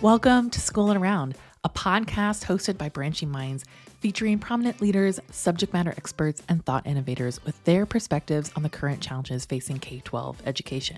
Welcome to School and Around, a podcast hosted by Branching Minds, featuring prominent leaders, subject matter experts, and thought innovators with their perspectives on the current challenges facing K-12 education.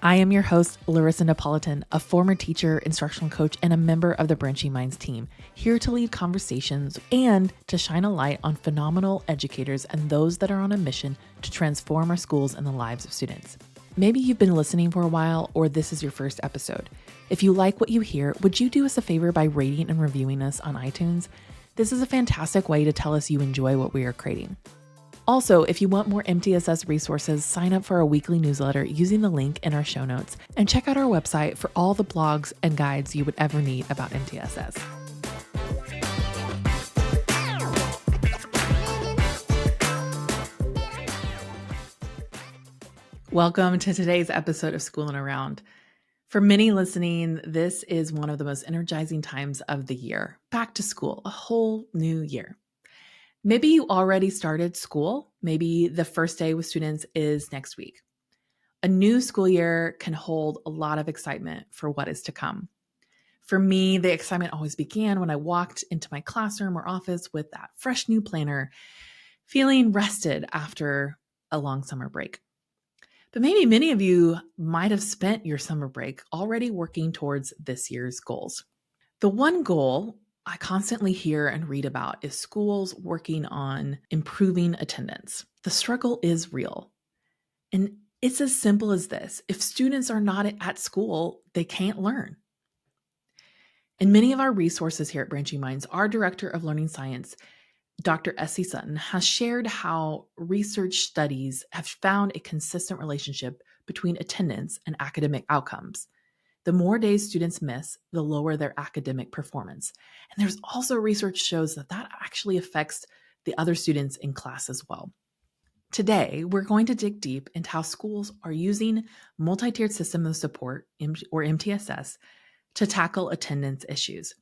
I am your host, Larissa Napolitan, a former teacher, instructional coach, and a member of the Branching Minds team, here to lead conversations and to shine a light on phenomenal educators and those that are on a mission to transform our schools and the lives of students. Maybe you've been listening for a while, or this is your first episode. If you like what you hear, would you do us a favor by rating and reviewing us on iTunes? This is a fantastic way to tell us you enjoy what we are creating. Also, if you want more MTSS resources, sign up for our weekly newsletter using the link in our show notes, and check out our website for all the blogs and guides you would ever need about MTSS. Welcome to today's episode of School and Around. For many listening, this is one of the most energizing times of the year. Back to school, a whole new year. Maybe you already started school. Maybe the first day with students is next week. A new school year can hold a lot of excitement for what is to come. For me, the excitement always began when I walked into my classroom or office with that fresh new planner, feeling rested after a long summer break. But maybe many of you might have spent your summer break already working towards this year's goals. The one goal I constantly hear and read about is schools working on improving attendance. The struggle is real. And it's as simple as this. If students are not at school, they can't learn. In many of our resources here at Branching Minds, our Director of Learning Science, Dr. S.C. Sutton, has shared how research studies have found a consistent relationship between attendance and academic outcomes. The more days students miss, the lower their academic performance. And there's also research shows that actually affects the other students in class as well. Today, we're going to dig deep into how schools are using multi-tiered system of support, or MTSS, to tackle attendance issues.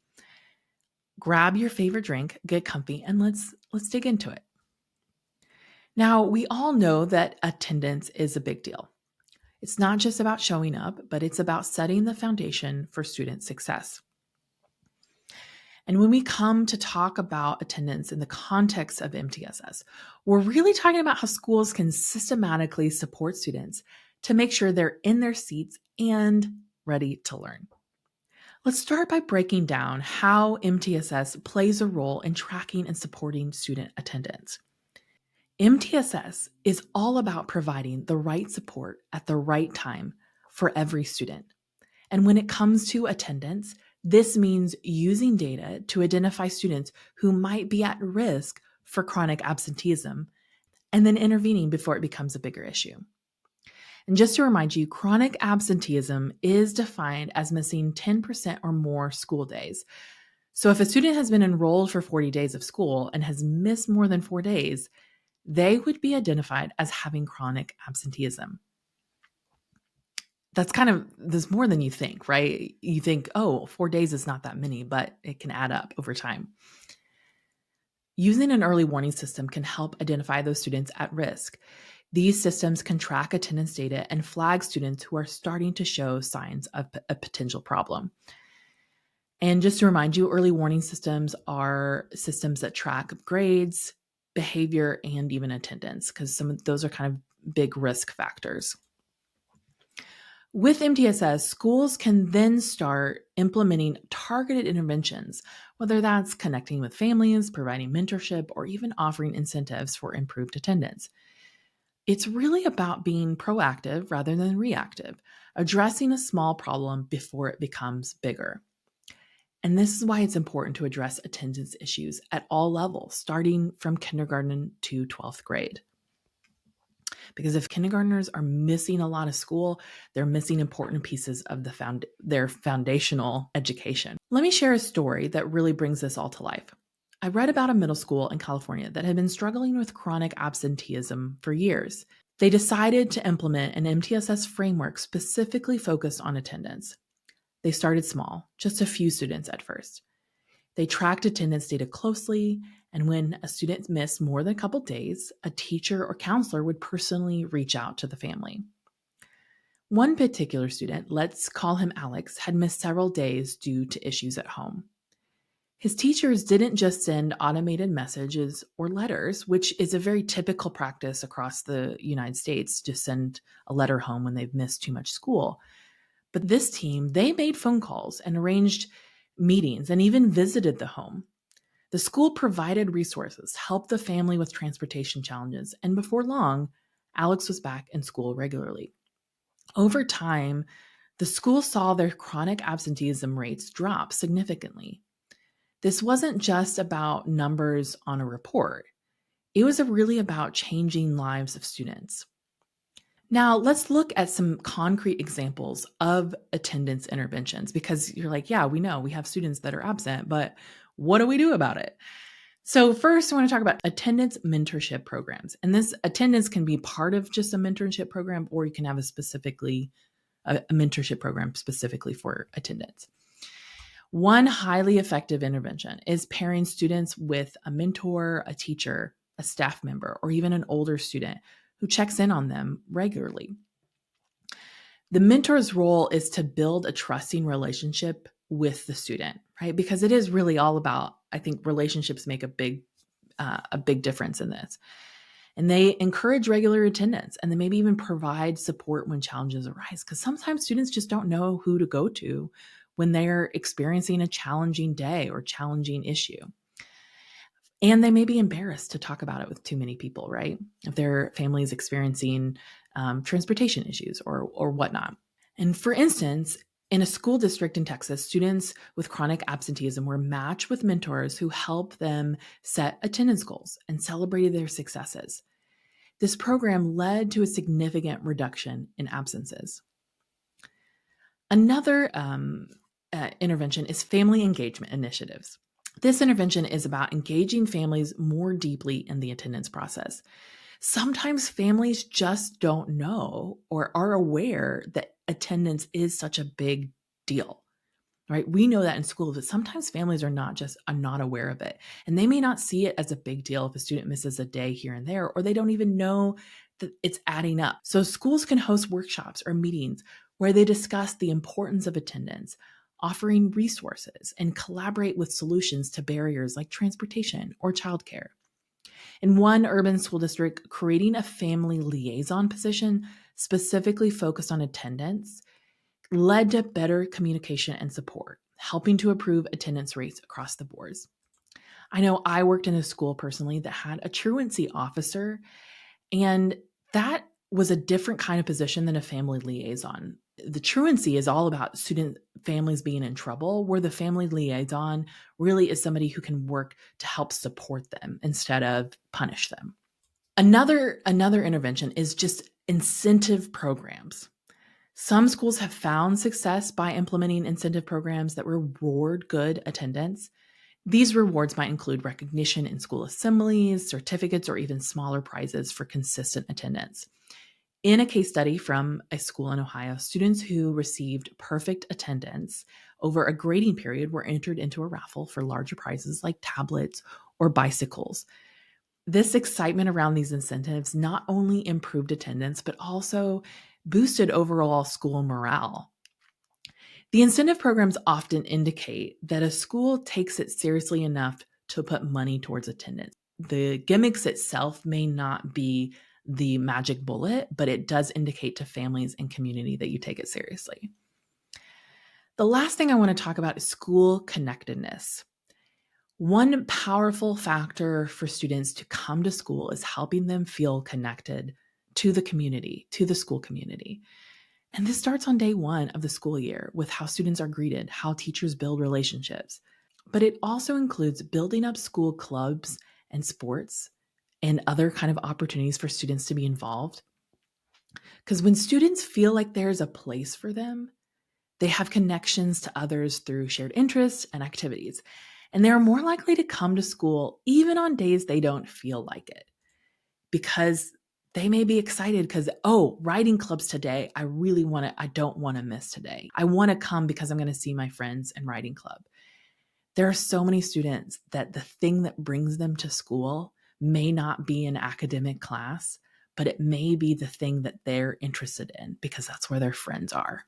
Grab your favorite drink, get comfy, and let's dig into it. Now, we all know that attendance is a big deal. It's not just about showing up, but it's about setting the foundation for student success. And when we come to talk about attendance in the context of MTSS, we're really talking about how schools can systematically support students to make sure they're in their seats and ready to learn. Let's start by breaking down how MTSS plays a role in tracking and supporting student attendance. MTSS is all about providing the right support at the right time for every student. And when it comes to attendance, this means using data to identify students who might be at risk for chronic absenteeism and then intervening before it becomes a bigger issue. And just to remind you, chronic absenteeism is defined as missing 10% or more school days. So if a student has been enrolled for 40 days of school and has missed more than 4 days, they would be identified as having chronic absenteeism. There's more than you think, right? You think, 4 days is not that many, but it can add up over time. Using an early warning system can help identify those students at risk. These systems can track attendance data and flag students who are starting to show signs of a potential problem. And just to remind you, early warning systems are systems that track grades, behavior, and even attendance, because some of those are kind of big risk factors. With MTSS, schools can then start implementing targeted interventions, whether that's connecting with families, providing mentorship, or even offering incentives for improved attendance. It's really about being proactive rather than reactive, addressing a small problem before it becomes bigger. And this is why it's important to address attendance issues at all levels, starting from kindergarten to 12th grade. Because if kindergartners are missing a lot of school, they're missing important pieces of their foundational education. Let me share a story that really brings this all to life. I read about a middle school in California that had been struggling with chronic absenteeism for years. They decided to implement an MTSS framework specifically focused on attendance. They started small, just a few students at first. They tracked attendance data closely, and when a student missed more than a couple days, a teacher or counselor would personally reach out to the family. One particular student, let's call him Alex, had missed several days due to issues at home. His teachers didn't just send automated messages or letters, which is a very typical practice across the United States, to send a letter home when they've missed too much school. But this team, they made phone calls and arranged meetings and even visited the home. The school provided resources, helped the family with transportation challenges, and before long, Alex was back in school regularly. Over time, the school saw their chronic absenteeism rates drop significantly. This wasn't just about numbers on a report. It was really about changing lives of students. Now, let's look at some concrete examples of attendance interventions, because you're like, yeah, we know we have students that are absent, but what do we do about it? So first, I want to talk about attendance mentorship programs. And this attendance can be part of just a mentorship program, or you can have a mentorship program specifically for attendance. One highly effective intervention is pairing students with a mentor, a teacher, a staff member, or even an older student who checks in on them regularly. The mentor's role is to build a trusting relationship with the student, right? Because it is really all about, I think, relationships make a big difference in this. And they encourage regular attendance, and they maybe even provide support when challenges arise, because sometimes students just don't know who to go to when they're experiencing a challenging day or challenging issue. And they may be embarrassed to talk about it with too many people, right? If their family is experiencing transportation issues or whatnot. And for instance, in a school district in Texas, students with chronic absenteeism were matched with mentors who help them set attendance goals and celebrated their successes. This program led to a significant reduction in absences. Another intervention is family engagement initiatives. This intervention is about engaging families more deeply in the attendance process. Sometimes families just don't know or are aware that attendance is such a big deal, right? We know that in school, but sometimes families are not aware of it. And they may not see it as a big deal if a student misses a day here and there, or they don't even know that it's adding up. So schools can host workshops or meetings where they discuss the importance of attendance, offering resources, and collaborate with solutions to barriers like transportation or childcare. In one urban school district, creating a family liaison position specifically focused on attendance led to better communication and support, helping to improve attendance rates across the boards. I know I worked in a school personally that had a truancy officer, and that was a different kind of position than a family liaison. The truancy is all about student families being in trouble, where the family liaison really is somebody who can work to help support them instead of punish them. Another intervention is just incentive programs. Some schools have found success by implementing incentive programs that reward good attendance. These rewards might include recognition in school assemblies, certificates, or even smaller prizes for consistent attendance. In a case study from a school in Ohio, students who received perfect attendance over a grading period were entered into a raffle for larger prizes like tablets or bicycles. This excitement around these incentives not only improved attendance, but also boosted overall school morale. The incentive programs often indicate that a school takes it seriously enough to put money towards attendance. The gimmicks itself may not be the magic bullet, but it does indicate to families and community that you take it seriously. The last thing I want to talk about is school connectedness. One powerful factor for students to come to school is helping them feel connected to the community, to the school community. And this starts on day one of the school year with how students are greeted, how teachers build relationships. But it also includes building up school clubs and sports and other kind of opportunities for students to be involved. Because when students feel like there's a place for them, they have connections to others through shared interests and activities. And they are more likely to come to school even on days they don't feel like it, because they may be excited because, oh, writing clubs today, I don't want to miss today. I want to come because I'm going to see my friends in writing club. There are so many students that the thing that brings them to school may not be an academic class, but it may be the thing that they're interested in because that's where their friends are.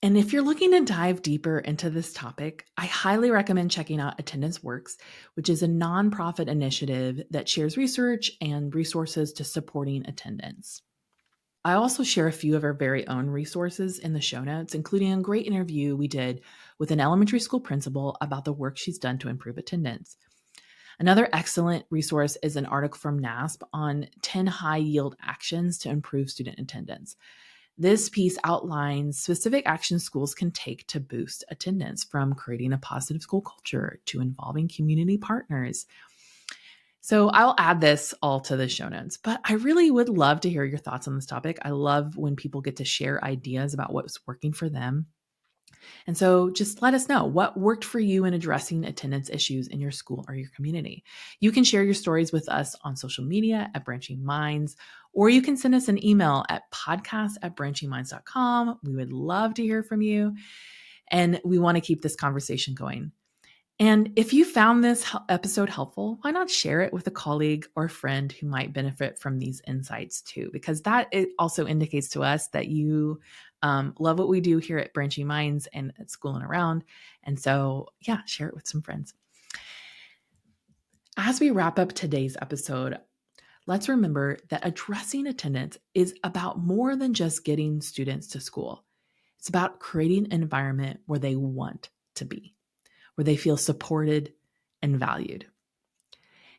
And if you're looking to dive deeper into this topic, I highly recommend checking out Attendance Works, which is a nonprofit initiative that shares research and resources to supporting attendance. I also share a few of our very own resources in the show notes, including a great interview we did with an elementary school principal about the work she's done to improve attendance. Another excellent resource is an article from NASP on 10 high-yield actions to improve student attendance. This piece outlines specific actions schools can take to boost attendance, from creating a positive school culture to involving community partners. So I'll add this all to the show notes, but I really would love to hear your thoughts on this topic. I love when people get to share ideas about what's working for them. And so just let us know what worked for you in addressing attendance issues in your school or your community. You can share your stories with us on social media at Branching Minds, or you can send us an email at podcast@branchingminds.com. We would love to hear from you, and we want to keep this conversation going. And if you found this episode helpful, why not share it with a colleague or friend who might benefit from these insights too? Because that it also indicates to us that you love what we do here at Branching Minds and at School and Around. And so, yeah, share it with some friends. As we wrap up today's episode, let's remember that addressing attendance is about more than just getting students to school. It's about creating an environment where they want to be, where they feel supported and valued.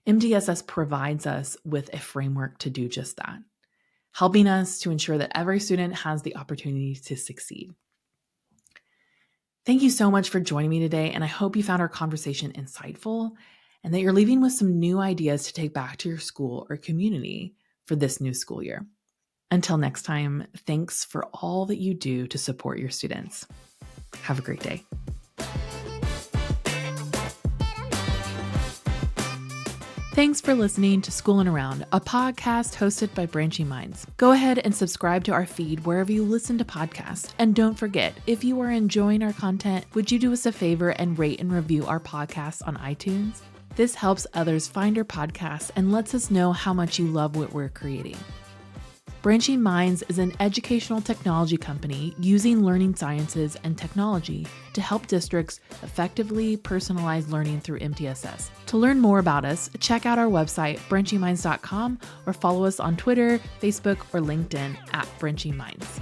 MTSS provides us with a framework to do just that, helping us to ensure that every student has the opportunity to succeed. Thank you so much for joining me today, and I hope you found our conversation insightful and that you're leaving with some new ideas to take back to your school or community for this new school year. Until next time, thanks for all that you do to support your students. Have a great day. Thanks for listening to School and Around, a podcast hosted by Branching Minds. Go ahead and subscribe to our feed wherever you listen to podcasts. And don't forget, if you are enjoying our content, would you do us a favor and rate and review our podcast on iTunes? This helps others find our podcast and lets us know how much you love what we're creating. Branching Minds is an educational technology company using learning sciences and technology to help districts effectively personalize learning through MTSS. To learn more about us, check out our website, branchingminds.com, or follow us on Twitter, Facebook, or LinkedIn at Branching Minds.